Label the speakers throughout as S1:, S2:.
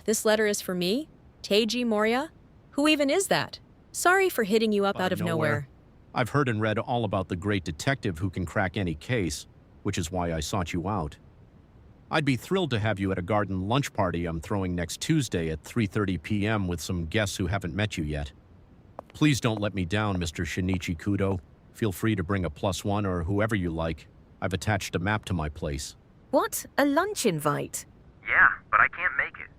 S1: This letter is for me? Teiji Moria? Who even is that? Sorry for hitting you up out of nowhere.
S2: I've heard and read all about the great detective who can crack any case, which is why I sought you out. I'd be thrilled to have you at a garden lunch party I'm throwing next Tuesday at 3:30 p.m. with some guests who haven't met you yet. Please don't let me down, Mr. Shinichi Kudo. Feel free to bring a +1 or whoever you like. I've attached a map to my place.
S3: What? A lunch invite?
S4: Yeah, but I can't make it.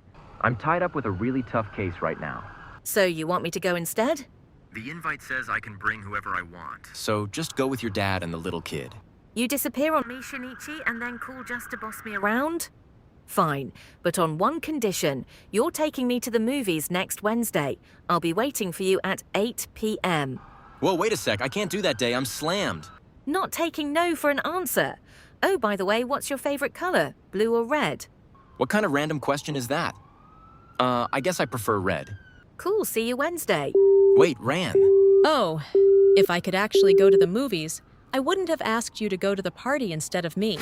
S4: I'm tied up with a really tough case right now.
S3: So you want me to go instead?
S4: The invite says I can bring whoever I want.
S5: So just go with your dad and the little kid.
S3: You disappear on me, Shinichi, and then call just to boss me around? Fine, but on one condition. You're taking me to the movies next Wednesday. I'll be waiting for you at 8 p.m.
S5: Whoa, wait a sec. I can't do that day. I'm slammed.
S3: Not taking no for an answer. Oh, by the way, what's your favorite color? Blue or red?
S5: What kind of random question is that? I guess I prefer red.
S3: Cool, see you Wednesday.
S5: Wait, Ran.
S1: Oh, if I could actually go to the movies, I wouldn't have asked you to go to the party instead of me.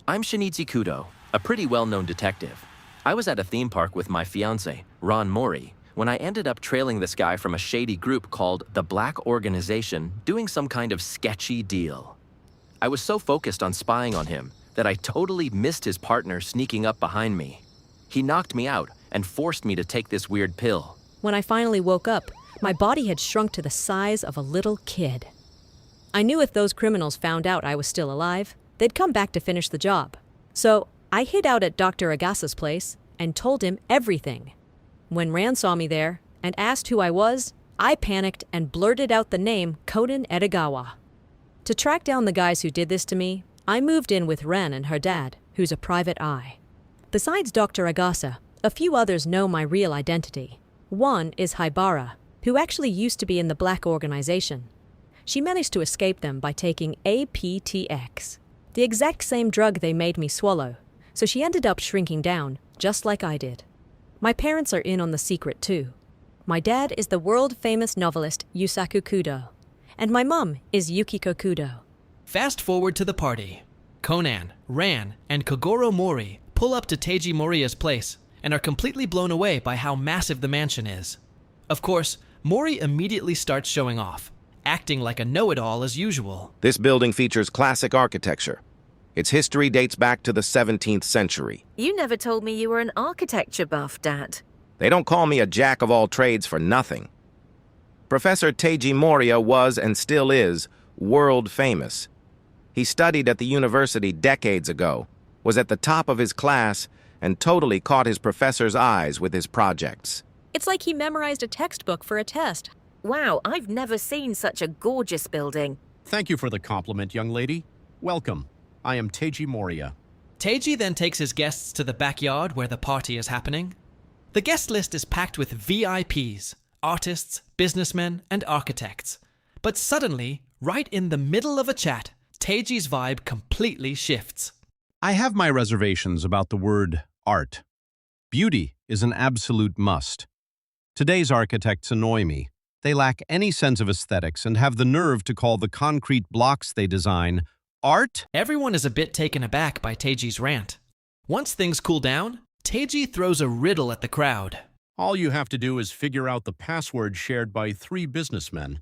S5: I'm Shinichi Kudo, a pretty well-known detective. I was at a theme park with my fiancé, Ron Mori, when I ended up trailing this guy from a shady group called the Black Organization doing some kind of sketchy deal. I was so focused on spying on him that I totally missed his partner sneaking up behind me. He knocked me out and forced me to take this weird pill.
S1: When I finally woke up, my body had shrunk to the size of a little kid. I knew if those criminals found out I was still alive, they'd come back to finish the job. So I hid out at Dr. Agasa's place and told him everything. When Ran saw me there and asked who I was, I panicked and blurted out the name Conan Edogawa. To track down the guys who did this to me, I moved in with Ren and her dad, who's a private eye. Besides Dr. Agasa, a few others know my real identity. One is Haibara, who actually used to be in the Black Organization. She managed to escape them by taking APTX, the exact same drug they made me swallow, so she ended up shrinking down, just like I did. My parents are in on the secret too. My dad is the world-famous novelist Yusaku Kudo, and my mom is Yukiko Kudo.
S6: Fast forward to the party. Conan, Ran, and Kogoro Mori pull up to Teiji Moriya's place and are completely blown away by how massive the mansion is. Of course, Mori immediately starts showing off, acting like a know-it-all as usual.
S7: This building features classic architecture. Its history dates back to the 17th century.
S3: You never told me you were an architecture buff, Dad.
S7: They don't call me a jack of all trades for nothing. Professor Teiji Moriya was and still is world famous. He studied at the university decades ago, was at the top of his class, and totally caught his professor's eyes with his projects.
S1: It's like he memorized a textbook for a test.
S3: Wow, I've never seen such a gorgeous building.
S2: Thank you for the compliment, young lady. Welcome. I am Teiji Moria.
S6: Teiji then takes his guests to the backyard where the party is happening. The guest list is packed with VIPs, artists, businessmen, and architects. But suddenly, right in the middle of a chat, Teiji's vibe completely shifts.
S8: I have my reservations about the word art. Beauty is an absolute must. Today's architects annoy me. They lack any sense of aesthetics and have the nerve to call the concrete blocks they design art?
S6: Everyone is a bit taken aback by Teiji's rant. Once things cool down, Teiji throws a riddle at the crowd.
S2: All you have to do is figure out the password shared by 3 businessmen.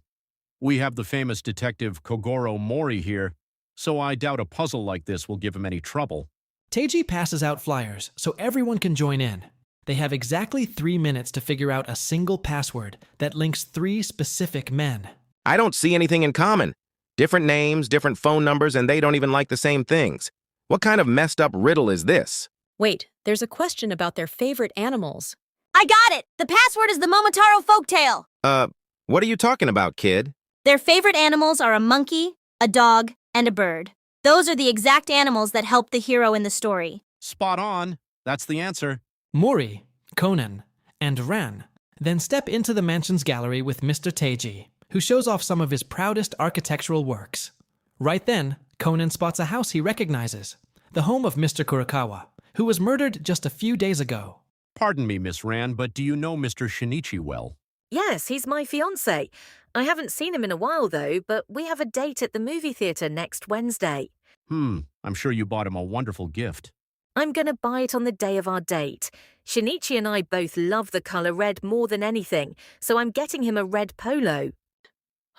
S2: We have the famous detective Kogoro Mori here, so I doubt a puzzle like this will give him any trouble.
S6: Teiji passes out flyers so everyone can join in. They have exactly 3 minutes to figure out a single password that links 3 specific men.
S7: I don't see anything in common. Different names, different phone numbers, and they don't even like the same things. What kind of messed up riddle is this?
S1: Wait, there's a question about their favorite animals.
S9: I got it! The password is the Momotaro folktale!
S7: What are you talking about, kid?
S9: Their favorite animals are a monkey, a dog, and a bird. Those are the exact animals that help the hero in the story.
S2: Spot on. That's the answer.
S6: Mori, Conan, and Ran then step into the mansion's gallery with Mr. Teiji, who shows off some of his proudest architectural works. Right then, Conan spots a house he recognizes, the home of Mr. Kurokawa, who was murdered just a few days ago.
S2: Pardon me, Miss Ran, but do you know Mr. Shinichi well?
S3: Yes, he's my fiancé. I haven't seen him in a while, though, but we have a date at the movie theater next Wednesday.
S2: I'm sure you bought him a wonderful gift.
S3: I'm gonna buy it on the day of our date. Shinichi and I both love the color red more than anything, so I'm getting him a red polo.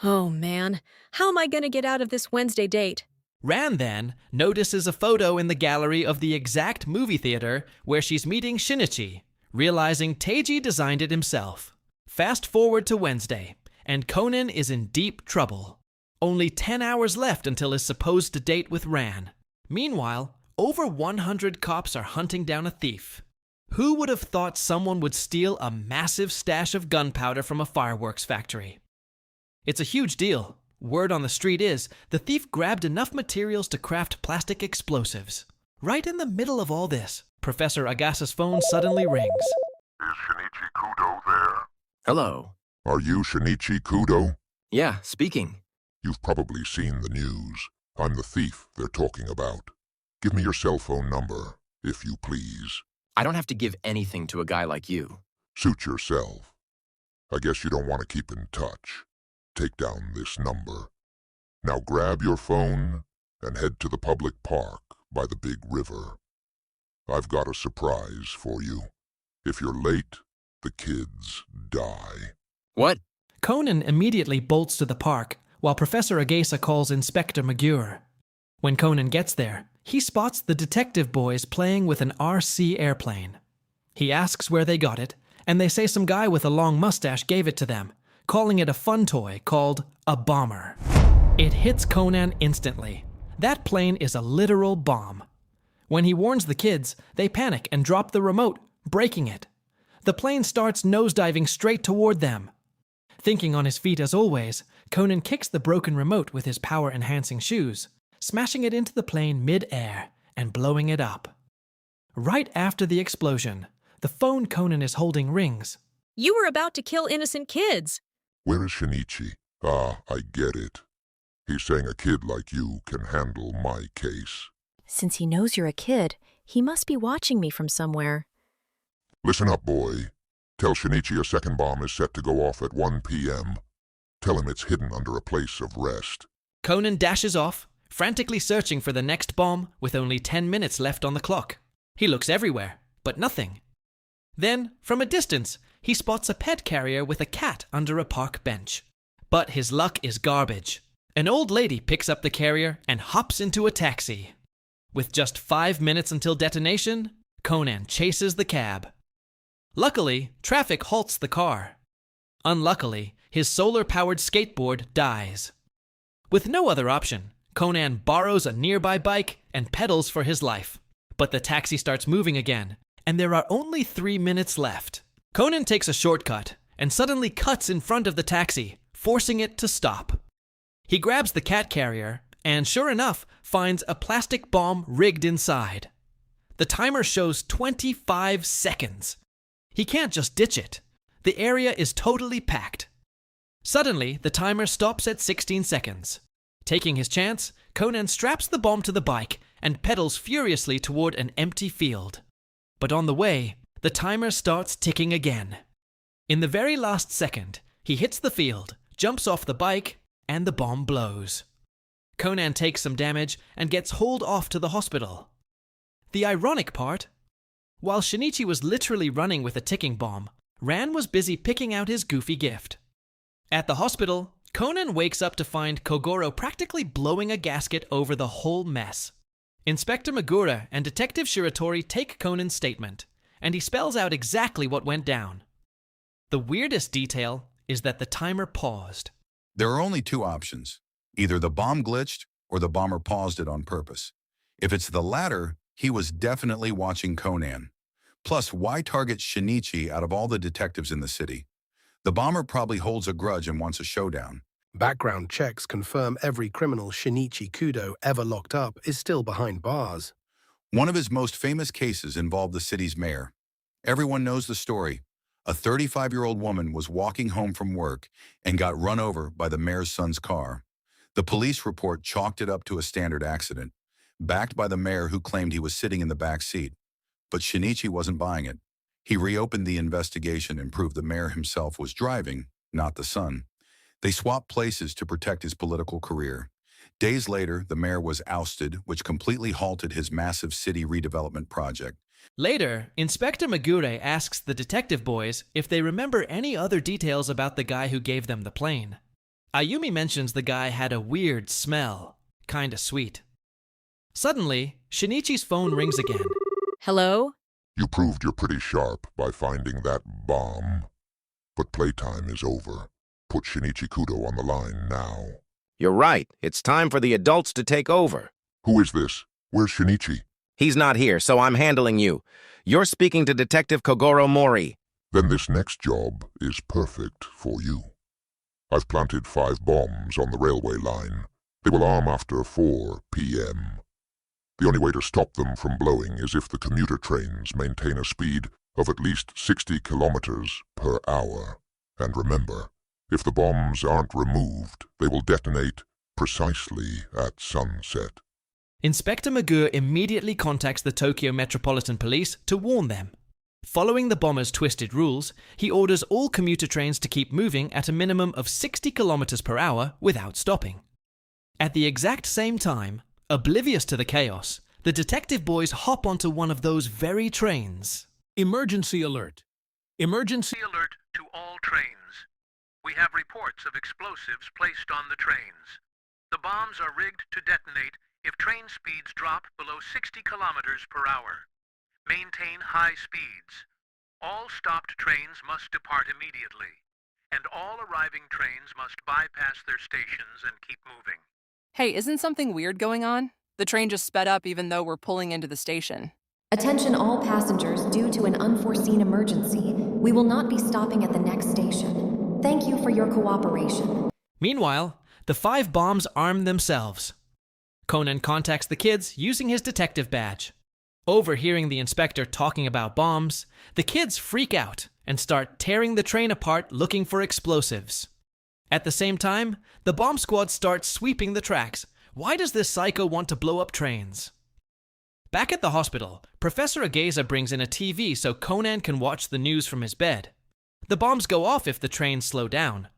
S1: Oh man, how am I gonna get out of this Wednesday date?
S6: Ran then notices a photo in the gallery of the exact movie theater where she's meeting Shinichi, realizing Teiji designed it himself. Fast forward to Wednesday, and Conan is in deep trouble. Only 10 hours left until his supposed date with Ran. Meanwhile, over 100 cops are hunting down a thief. Who would have thought someone would steal a massive stash of gunpowder from a fireworks factory? It's a huge deal. Word on the street is the thief grabbed enough materials to craft plastic explosives. Right in the middle of all this, Professor Agasa's phone suddenly rings.
S10: Is Shinichi Kudo there?
S5: Hello.
S10: Are you Shinichi Kudo?
S5: Yeah, speaking.
S10: You've probably seen the news. I'm the thief they're talking about. Give me your cell phone number, if you please.
S5: I don't have to give anything to a guy like you.
S10: Suit yourself. I guess you don't want to keep in touch. Take down this number. Now grab your phone and head to the public park by the big river. I've got a surprise for you. If you're late, the kids die.
S5: What?
S6: Conan immediately bolts to the park, while Professor Agasa calls Inspector Magure. When Conan gets there, he spots the detective boys playing with an RC airplane. He asks where they got it, and they say some guy with a long mustache gave it to them, calling it a fun toy called a bomber. It hits Conan instantly. That plane is a literal bomb. When he warns the kids, they panic and drop the remote, breaking it. The plane starts nosediving straight toward them. Thinking on his feet as always, Conan kicks the broken remote with his power-enhancing shoes, smashing it into the plane mid-air and blowing it up. Right after the explosion, the phone Conan is holding rings.
S1: You were about to kill innocent kids.
S10: Where is Shinichi? Ah, I get it. He's saying a kid like you can handle my case.
S11: Since he knows you're a kid, he must be watching me from somewhere.
S10: Listen up, boy. Tell Shinichi a second bomb is set to go off at 1 p.m. Tell him it's hidden under a place of rest.
S6: Conan dashes off, frantically searching for the next bomb with only 10 minutes left on the clock. He looks everywhere, but nothing. Then, from a distance, he spots a pet carrier with a cat under a park bench. But his luck is garbage. An old lady picks up the carrier and hops into a taxi. With just 5 minutes until detonation, Conan chases the cab. Luckily, traffic halts the car. Unluckily, his solar-powered skateboard dies. With no other option, Conan borrows a nearby bike and pedals for his life. But the taxi starts moving again, and there are only 3 minutes left. Conan takes a shortcut and suddenly cuts in front of the taxi, forcing it to stop. He grabs the cat carrier and, sure enough, finds a plastic bomb rigged inside. The timer shows 25 seconds. He can't just ditch it. The area is totally packed. Suddenly, the timer stops at 16 seconds. Taking his chance, Conan straps the bomb to the bike and pedals furiously toward an empty field. But on the way, the timer starts ticking again. In the very last second, he hits the field, jumps off the bike, and the bomb blows. Conan takes some damage and gets hauled off to the hospital. The ironic part? While Shinichi was literally running with a ticking bomb, Ran was busy picking out his goofy gift. At the hospital, Conan wakes up to find Kogoro practically blowing a gasket over the whole mess. Inspector Magura and Detective Shiratori take Conan's statement, and he spells out exactly what went down. The weirdest detail is that the timer paused.
S12: There are only two options. Either the bomb glitched or the bomber paused it on purpose. If it's the latter, he was definitely watching Conan. Plus, why target Shinichi out of all the detectives in the city? The bomber probably holds a grudge and wants a showdown.
S13: Background checks confirm every criminal Shinichi Kudo ever locked up is still behind bars.
S12: One of his most famous cases involved the city's mayor. Everyone knows the story. A 35-year-old woman was walking home from work and got run over by the mayor's son's car. The police report chalked it up to a standard accident, backed by the mayor who claimed he was sitting in the back seat. But Shinichi wasn't buying it. He reopened the investigation and proved the mayor himself was driving, not the son. They swapped places to protect his political career. Days later, the mayor was ousted, which completely halted his massive city redevelopment project.
S6: Later, Inspector Magure asks the detective boys if they remember any other details about the guy who gave them the plane. Ayumi mentions the guy had a weird smell, kinda sweet. Suddenly, Shinichi's phone rings again.
S1: Hello?
S10: You proved you're pretty sharp by finding that bomb. But playtime is over. Put Shinichi Kudo on the line now.
S7: You're right. It's time for the adults to take over.
S10: Who is this? Where's Shinichi?
S7: He's not here, so I'm handling you. You're speaking to Detective Kogoro Mori.
S10: Then this next job is perfect for you. I've planted 5 bombs on the railway line. They will arm after 4 p.m. The only way to stop them from blowing is if the commuter trains maintain a speed of at least 60 kilometers per hour. And remember, if the bombs aren't removed, they will detonate precisely at sunset.
S6: Inspector Magure immediately contacts the Tokyo Metropolitan Police to warn them. Following the bomber's twisted rules, he orders all commuter trains to keep moving at a minimum of 60 kilometers per hour without stopping. At the exact same time, oblivious to the chaos, the detective boys hop onto one of those very trains.
S14: Emergency alert. Emergency alert to all trains. We have reports of explosives placed on the trains. The bombs are rigged to detonate if train speeds drop below 60 kilometers per hour. Maintain high speeds. All stopped trains must depart immediately, and all arriving trains must bypass their stations and keep moving.
S15: Hey, isn't something weird going on? The train just sped up even though we're pulling into the station.
S16: Attention all passengers, due to an unforeseen emergency, we will not be stopping at the next station. Thank you for your cooperation.
S6: Meanwhile, the 5 bombs arm themselves. Conan contacts the kids using his detective badge. Overhearing the inspector talking about bombs, the kids freak out and start tearing the train apart looking for explosives. At the same time, the bomb squad starts sweeping the tracks. Why does this psycho want to blow up trains? Back at the hospital, Professor Ageza brings in a TV so Conan can watch the news from his bed. The bombs go off if the trains slow down.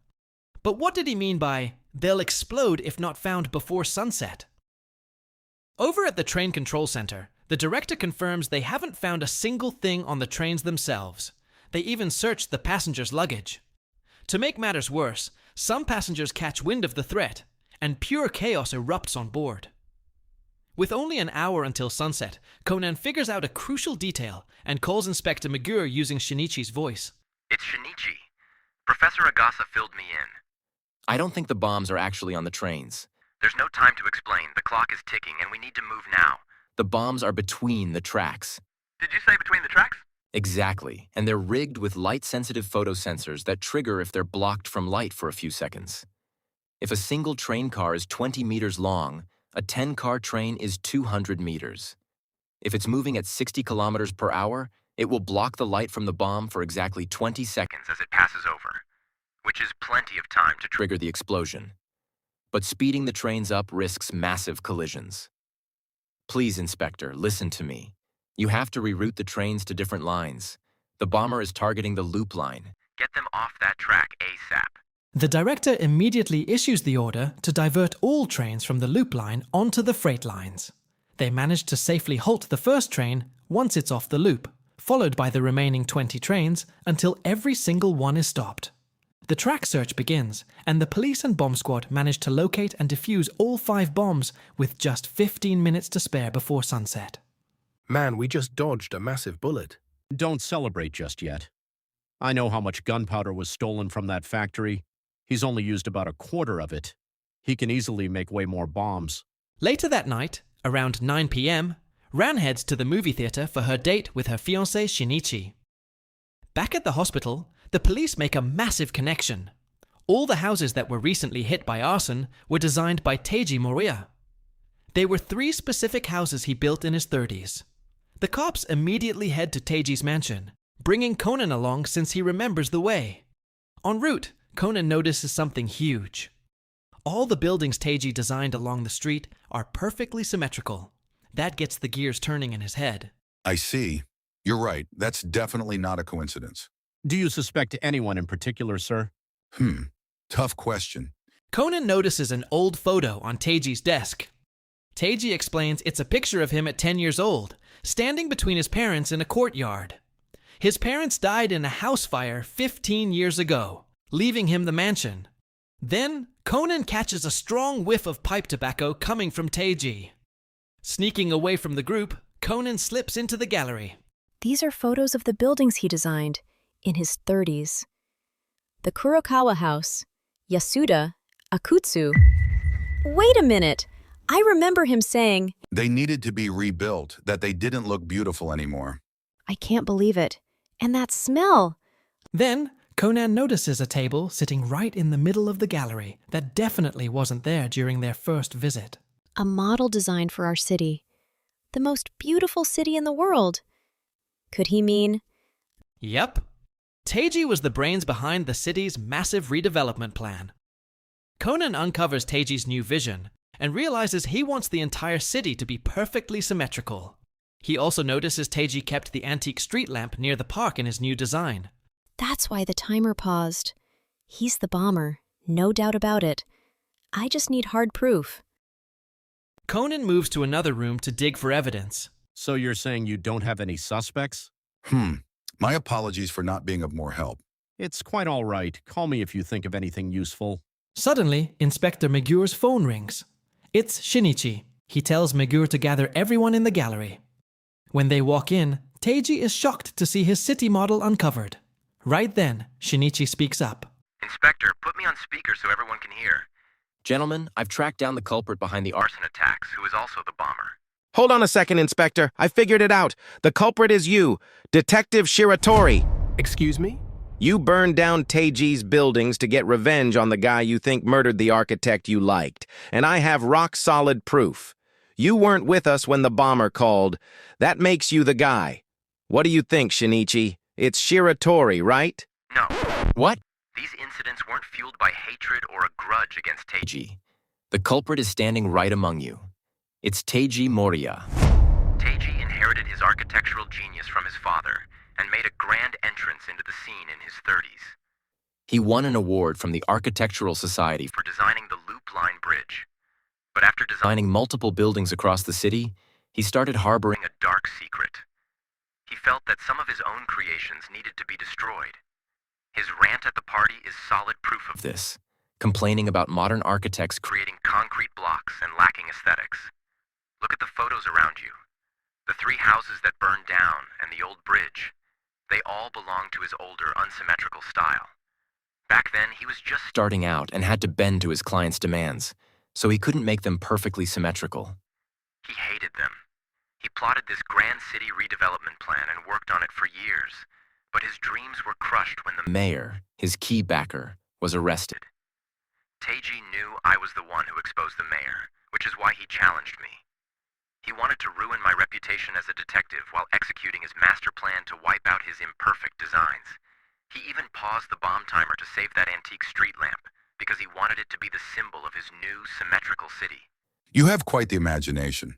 S6: But what did he mean by, they'll explode if not found before sunset? Over at the train control center, the director confirms they haven't found a single thing on the trains themselves. They even searched the passengers' luggage. To make matters worse, some passengers catch wind of the threat, and pure chaos erupts on board. With only an hour until sunset, Conan figures out a crucial detail and calls Inspector Magure using Shinichi's voice.
S4: It's Shinichi. Professor Agasa filled me in.
S5: I don't think the bombs are actually on the trains.
S4: There's no time to explain. The clock is ticking and we need to move now.
S5: The bombs are between the tracks.
S14: Did you say between the tracks?
S5: Exactly, and they're rigged with light-sensitive photosensors that trigger if they're blocked from light for a few seconds. If a single train car is 20 meters long, a 10-car train is 200 meters. If it's moving at 60 kilometers per hour, it will block the light from the bomb for exactly 20 seconds
S4: as it passes over, which is plenty of time to
S5: trigger the explosion. But speeding the trains up risks massive collisions. Please, Inspector, listen to me. You have to reroute the trains to different lines. The bomber is targeting the loop line.
S4: Get them off that track ASAP.
S6: The director immediately issues the order to divert all trains from the loop line onto the freight lines. They manage to safely halt the first train once it's off the loop, followed by the remaining 20 trains until every single one is stopped. The track search begins, and the police and bomb squad manage to locate and defuse all 5 bombs with just 15 minutes to spare before sunset.
S13: Man, we just dodged a massive bullet.
S2: Don't celebrate just yet. I know how much gunpowder was stolen from that factory. He's only used about a quarter of it. He can easily make way more bombs.
S6: Later that night, around 9 p.m., Ran heads to the movie theater for her date with her fiancé Shinichi. Back at the hospital, the police make a massive connection. All the houses that were recently hit by arson were designed by Teiji Moriya. They were 3 specific houses he built in his 30s. The cops immediately head to Teiji's mansion, bringing Conan along since he remembers the way. En route, Conan notices something huge. All the buildings Teiji designed along the street are perfectly symmetrical. That gets the gears turning in his head.
S12: I see. You're right. That's definitely not a coincidence.
S2: Do you suspect anyone in particular, sir?
S12: Tough question.
S6: Conan notices an old photo on Teiji's desk. Teiji explains it's a picture of him at 10 years old, standing between his parents in a courtyard. His parents died in a house fire 15 years ago, leaving him the mansion. Then, Conan catches a strong whiff of pipe tobacco coming from Teiji. Sneaking away from the group, Conan slips into the gallery.
S11: These are photos of the buildings he designed in his 30s. The Kurokawa House, Yasuda, Akutsu. Wait a minute! I remember him saying
S12: they needed to be rebuilt, that they didn't look beautiful anymore.
S11: I can't believe it. And that smell!
S6: Then, Conan notices a table sitting right in the middle of the gallery that definitely wasn't there during their first visit.
S11: A model designed for our city. The most beautiful city in the world. Could he mean?
S6: Yep. Teiji was the brains behind the city's massive redevelopment plan. Conan uncovers Teiji's new vision and realizes he wants the entire city to be perfectly symmetrical. He also notices Teiji kept the antique street lamp near the park in his new design.
S11: That's why the timer paused. He's the bomber, no doubt about it. I just need hard proof.
S6: Conan moves to another room to dig for evidence.
S2: So you're saying you don't have any suspects?
S12: My apologies for not being of more help.
S2: It's quite all right. Call me if you think of anything useful.
S6: Suddenly, Inspector Megur's phone rings. It's Shinichi. He tells Megur to gather everyone in the gallery. When they walk in, Teiji is shocked to see his city model uncovered. Right then, Shinichi speaks up.
S4: Inspector, put me on speaker so everyone can hear. Gentlemen, I've tracked down the culprit behind the arson attacks, who is also the bomber.
S7: Hold on a second, Inspector. I figured it out. The culprit is you, Detective Shiratori.
S13: Excuse me?
S7: You burned down Teiji's buildings to get revenge on the guy you think murdered the architect you liked. And I have rock-solid proof. You weren't with us when the bomber called. That makes you the guy. What do you think, Shinichi? It's Shiratori, right?
S4: No.
S5: What?
S4: These incidents weren't fueled by hatred or a grudge against Teiji.
S5: The culprit is standing right among you. It's Teiji Moriya.
S4: Teiji inherited his architectural genius from his father and made a grand entrance into the scene in his 30s.
S5: He won an award from the Architectural Society
S4: for designing the Loop Line Bridge. But after
S5: designing multiple buildings across the city, he started harboring
S4: a dark secret. He felt that some of his own creations needed to be destroyed. His rant at the party is solid proof of
S5: this, complaining about modern architects
S4: creating concrete blocks and lacking aesthetics. Look at the photos around you. The 3 houses that burned down and the old bridge. They all belong to his older, unsymmetrical style. Back then, he was just
S5: starting out and had to bend to his clients' demands, so he couldn't make them perfectly symmetrical.
S4: He hated them. He plotted this grand city redevelopment plan and worked on it for years, but his dreams were crushed when the
S5: mayor, his key backer, was arrested.
S4: Teiji knew I was the one who exposed the mayor, which is why he challenged me. He wanted to ruin my reputation as a detective while executing his master plan to wipe out his imperfect designs. He even paused the bomb timer to save that antique street lamp, because he wanted it to be the symbol of his new, symmetrical city.
S12: You have quite the imagination,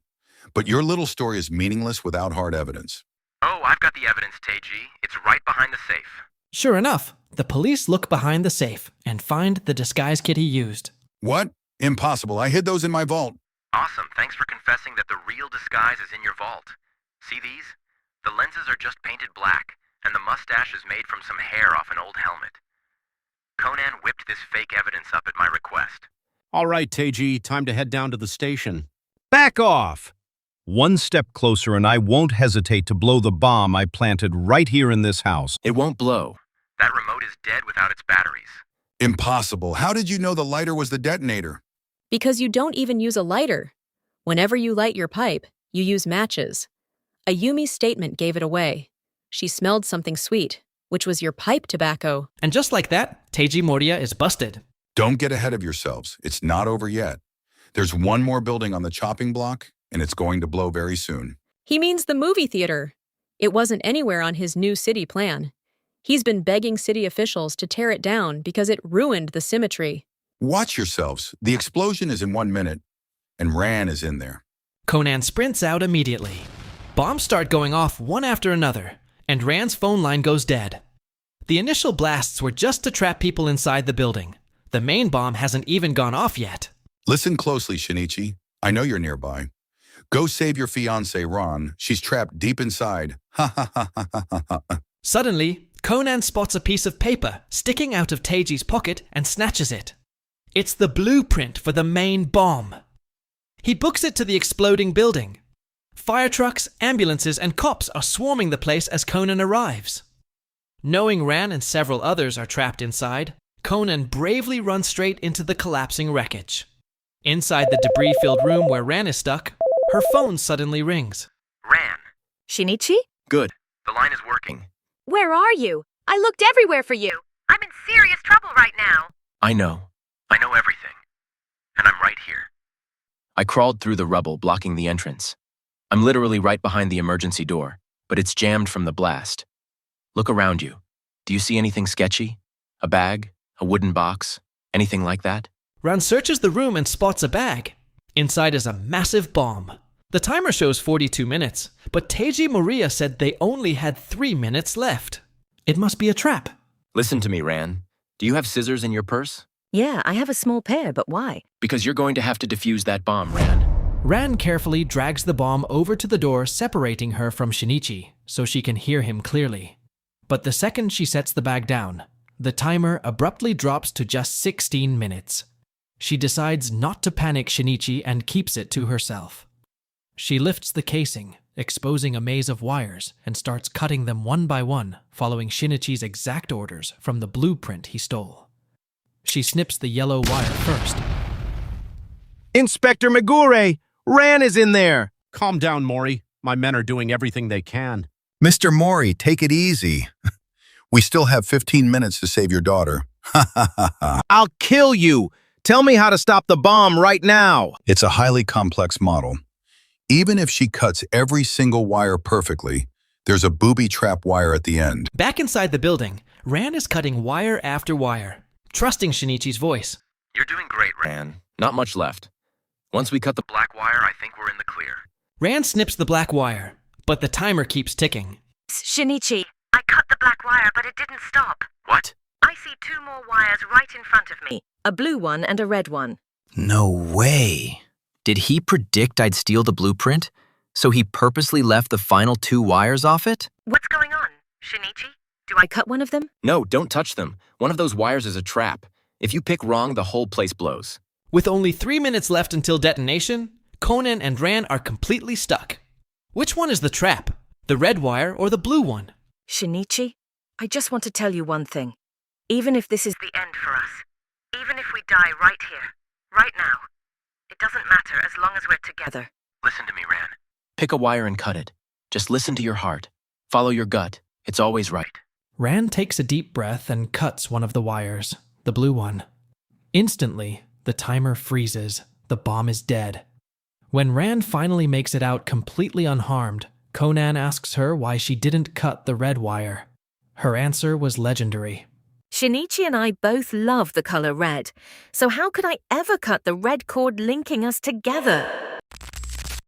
S12: but your little story is meaningless without hard evidence.
S4: Oh, I've got the evidence, Teiji. It's right behind the safe.
S6: Sure enough, the police look behind the safe and find the disguise kit he used.
S12: What? Impossible. I hid those in my vault.
S4: Awesome. Thanks for confessing that the real disguise is in your vault. See these? The lenses are just painted black, and the mustache is made from some hair off an old helmet. Conan whipped this fake evidence up at my request.
S2: All right, Teiji, time to head down to the station.
S8: Back off! One step closer and I won't hesitate to blow the bomb I planted right here in this house.
S5: It won't blow.
S4: That remote is dead without its batteries.
S12: Impossible. How did you know the lighter was the detonator?
S1: Because you don't even use a lighter. Whenever you light your pipe, you use matches. Ayumi's statement gave it away. She smelled something sweet, which was your pipe tobacco.
S6: And just like that, Teiji Moriya is busted.
S12: Don't get ahead of yourselves. It's not over yet. There's one more building on the chopping block, and it's going to blow very soon.
S1: He means the movie theater. It wasn't anywhere on his new city plan. He's been begging city officials to tear it down because it ruined the symmetry.
S12: Watch yourselves. The explosion is in 1 minute, and Ran is in there.
S6: Conan sprints out immediately. Bombs start going off one after another, and Ran's phone line goes dead. The initial blasts were just to trap people inside the building. The main bomb hasn't even gone off yet.
S12: Listen closely, Shinichi. I know you're nearby. Go save your fiancée, Ron. She's trapped deep inside. Ha ha ha ha ha ha ha.
S6: Suddenly, Conan spots a piece of paper sticking out of Teiji's pocket and snatches it. It's the blueprint for the main bomb. He books it to the exploding building. Fire trucks, ambulances, and cops are swarming the place as Conan arrives. Knowing Ran and several others are trapped inside, Conan bravely runs straight into the collapsing wreckage. Inside the debris-filled room where Ran is stuck, her phone suddenly rings.
S4: Ran,
S9: Shinichi?
S5: Good.
S4: the line is working.
S9: Where are you? I looked everywhere for you.
S3: I'm in serious trouble right now.
S5: I know.
S4: I know everything. And I'm right here.
S5: I crawled through the rubble, blocking the entrance. I'm literally right behind the emergency door, but it's jammed from the blast. Look around you. Do you see anything sketchy? A bag? A wooden box? Anything like that?
S6: Ran searches the room and spots a bag. Inside is a massive bomb. The timer shows 42 minutes, but Teiji Moriya said they only had 3 minutes left. It must be a trap.
S5: Listen to me, Ran. Do you have scissors in your purse?
S3: Yeah, I have a small pair, but why?
S5: Because you're going to have to defuse that bomb, Ran.
S6: Ran carefully drags the bomb over to the door, separating her from Shinichi, so she can hear him clearly. But the second she sets the bag down, the timer abruptly drops to just 16 minutes. She decides not to panic Shinichi and keeps it to herself. She lifts the casing, exposing a maze of wires, and starts cutting them one by one, following Shinichi's exact orders from the blueprint he stole. She snips the yellow wire first.
S7: Inspector Megure! Ran is in there!
S2: Calm down, Mori. My men are doing everything they can.
S12: Mr. Mori, take it easy. We still have 15 minutes to save your daughter. Ha ha ha ha.
S7: I'll kill you! Tell me how to stop the bomb right now!
S12: It's a highly complex model. Even if she cuts every single wire perfectly, there's a booby trap wire at the end.
S6: Back inside the building, Ran is cutting wire after wire, trusting Shinichi's voice.
S4: You're doing great, Ran.
S5: Ran, not much left. Once we cut the
S4: Black wire, I think we're in the clear.
S6: Ran snips the black wire, but the timer keeps ticking.
S3: Shinichi, I cut the black wire, but it didn't stop.
S4: What?
S3: I see 2 more wires right in front of me. A blue one and a red one.
S17: No way. Did he predict I'd steal the blueprint? So he purposely left the final 2 wires off it?
S3: What's going on, Shinichi? Do I cut one of them?
S5: No, don't touch them. One of those wires is a trap. If you pick wrong, the whole place blows.
S6: With only 3 minutes left until detonation, Conan and Ran are completely stuck. Which one is the trap? The red wire or the blue one?
S3: Shinichi, I just want to tell you one thing. Even if this is the end for us, even if we die right here, right now, it doesn't matter as long as we're together.
S4: Listen to me, Ran.
S5: Pick a wire and cut it. Just listen to your heart. Follow your gut. It's always right.
S6: Ran takes a deep breath and cuts one of the wires, the blue one. Instantly, the timer freezes. The bomb is dead. When Ran finally makes it out completely unharmed, Conan asks her why she didn't cut the red wire. Her answer was legendary.
S3: Shinichi and I both love the color red, so how could I ever cut the red cord linking us together?